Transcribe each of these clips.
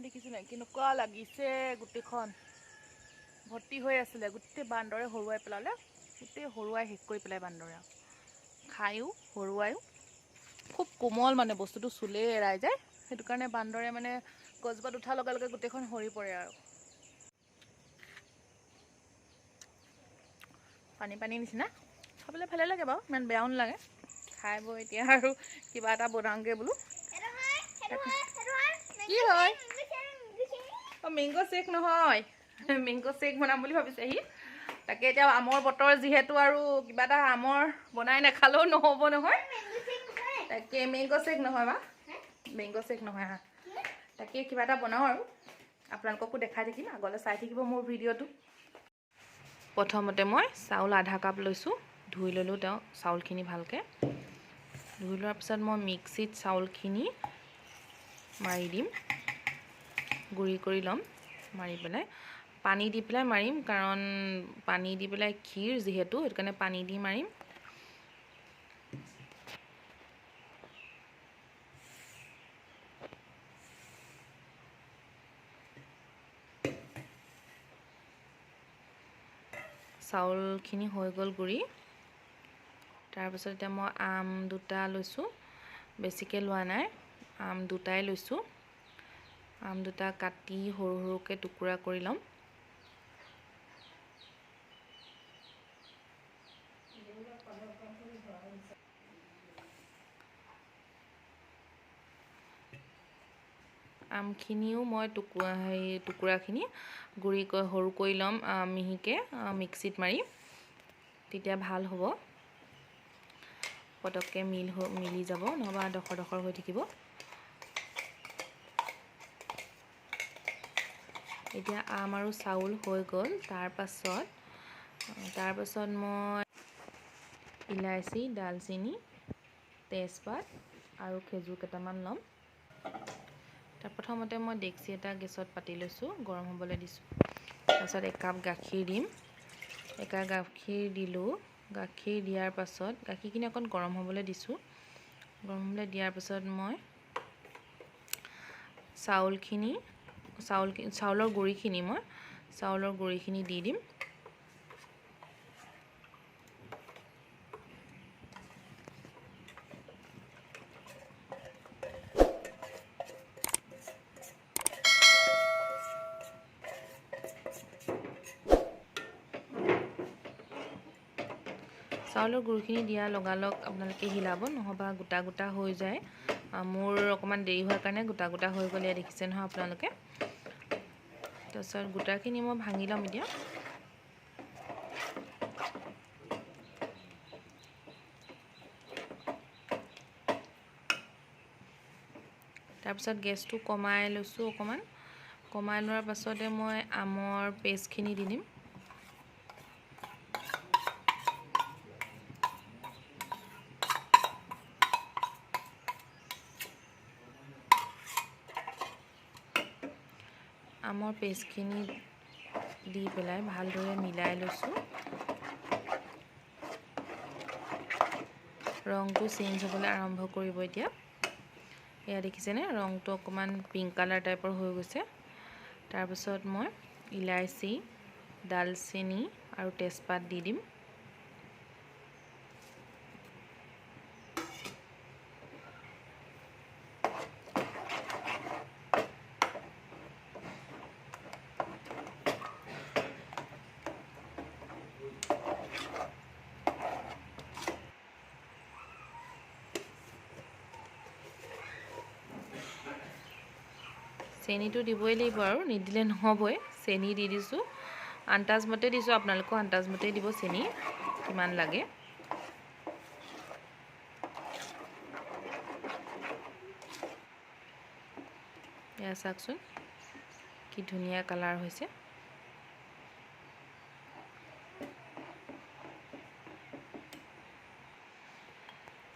দেখিছেনে কেনেকুৱা লাগিছে গোটেইখন ভৰ্তি হৈ আছিলে গোটেই বান্দৰে হৰুৱাই পেলালে গোটেই হৰুৱাই শেষ কৰি পেলাই বান্দৰে খায়ো হৰুৱায়ো খুব কোমল মানে বস্তুটো চুলে এৰাই যায় সেইটো কাৰণে বান্দৰে মানে গছজোপাত উঠাৰ লগে লগে গোটেইখন হৰি পৰে আৰু পানী পানী নিচিনা খাবলৈ ভালে লাগে বাৰু ইমান বেয়াও নালাগে খাই বৈ এতিয়া আৰু কিবা এটা বনাওঁগৈ বোলো কি হয় মেংগো চেক নহয় মেংগো চেক বনাম বুলি ভাবিছেহি তাকে এতিয়া আমৰ বতৰ যিহেতু আৰু কিবা এটা আমৰ বনাই নাখালেও নহ'ব নহয় তাকে মেংগো চেক নহয় বা মেংগো চেক নহয় হা তাকে কিবা এটা বনাওঁ আৰু আপোনালোককো দেখাই থাকিম আগলৈ চাই থাকিব মোৰ ভিডিঅ'টো প্ৰথমতে মই চাউল আধা কাপ লৈছোঁ ধুই ল'লোঁ তেওঁ চাউলখিনি ভালকৈ ধুই লোৱাৰ পিছত মই মিক্সিত চাউলখিনি মাৰি দিম গুড়ি কৰি ল'ম মাৰি পেলাই পানী দি পেলাই মাৰিম কাৰণ পানী দি পেলাই ক্ষীৰ যিহেতু সেইটো কাৰণে পানী দি মাৰিম চাউলখিনি হৈ গ'ল গুড়ি তাৰপিছত এতিয়া মই আম দুটা লৈছোঁ বেছিকৈ লোৱা নাই আম দুটাই লৈছোঁ আম দুটা কাটি সৰু সৰুকৈ টুকুৰা কৰি ল'ম আমখিনিও মই টুকুৰাখিনি গুড়ি কৰি সৰু কৰি ল'ম মিহিকৈ মিক্সিত মাৰি তেতিয়া ভাল হ'ব পটককৈ মিলি যাব নহবা ডখৰ ডখৰ হৈ থাকিব এতিয়া আম আৰু চাউল হৈ গ'ল তাৰপাছত মই ইলাচি ডালচেনি তেজপাত আৰু খেজুৰ কেইটামান ল'ম প্ৰথমতে মই ডেক্সি এটা গেছত পাতি লৈছোঁ গৰম হ'বলৈ দিছোঁ তাৰপিছত একাপ গাখীৰ দিম একাপ গাখীৰ দিলোঁ গাখীৰ দিয়াৰ পাছত গাখীৰখিনি অকণ গৰম হ'বলৈ দিছোঁ গৰম হ'বলৈ দিয়াৰ পাছত মই চাউলৰ গুড়িখিনি দি দিম চাউলৰ গুড়িখিনি দিয়া লগালগ আপোনালোকে হিলাব নহবা গোটা গোটা হৈ যায় মোৰ অকণমান দেৰি হোৱাৰ কাৰণে গোটা গোটা হৈ গ'লে দেখিছে নহয় আপোনালোকে তাৰপিছত গোটাখিনি মই ভাঙি ল'ম এতিয়া তাৰপিছত গেছটো কমাই লৈছোঁ অকণমান কমাই লোৱাৰ পাছতে মই আমৰ পেষ্টখিনি দি দিম আমৰ পেষ্টখিনি দি পেলাই ভালদৰে মিলাই লৈছোঁ ৰংটো চেঞ্জ হ'বলৈ আৰম্ভ কৰিব এতিয়া এয়া দেখিছেনে ৰংটো অকণমান পিংক কালাৰ টাইপৰ হৈ গৈছে তাৰপিছত মই ইলাচি ডালচেনি আৰু তেজপাত দি দিম চেনিটো দিবই লাগিব আৰু নিদিলে নহ'বই চেনি দি দিছোঁ আন্দাজমতে দিছোঁ আপোনালোকেও আন্দাজমতে দিব চেনি কিমান লাগে এয়া চাওকচোন কি ধুনীয়া কালাৰ হৈছে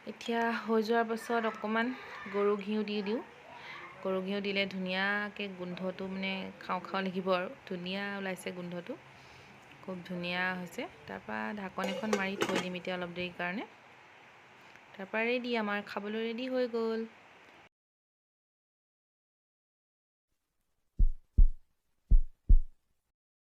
এতিয়া হৈ যোৱাৰ পাছত অকণমান গৰু ঘিউ দি দিওঁ গৰু ঘিউ দিলে ধুনীয়াকৈ গোন্ধটো মানে খাওঁ খাওঁ লাগিব আৰু ধুনীয়া ওলাইছে গোন্ধটো খুব ধুনীয়া হৈছে তাৰপৰা ঢাকন এখন মাৰি থৈ দিম এতিয়া অলপ দেৰিৰ কাৰণে তাৰপৰা ৰেডি আমাৰ খাবলৈ ৰেডি হৈ গ'ল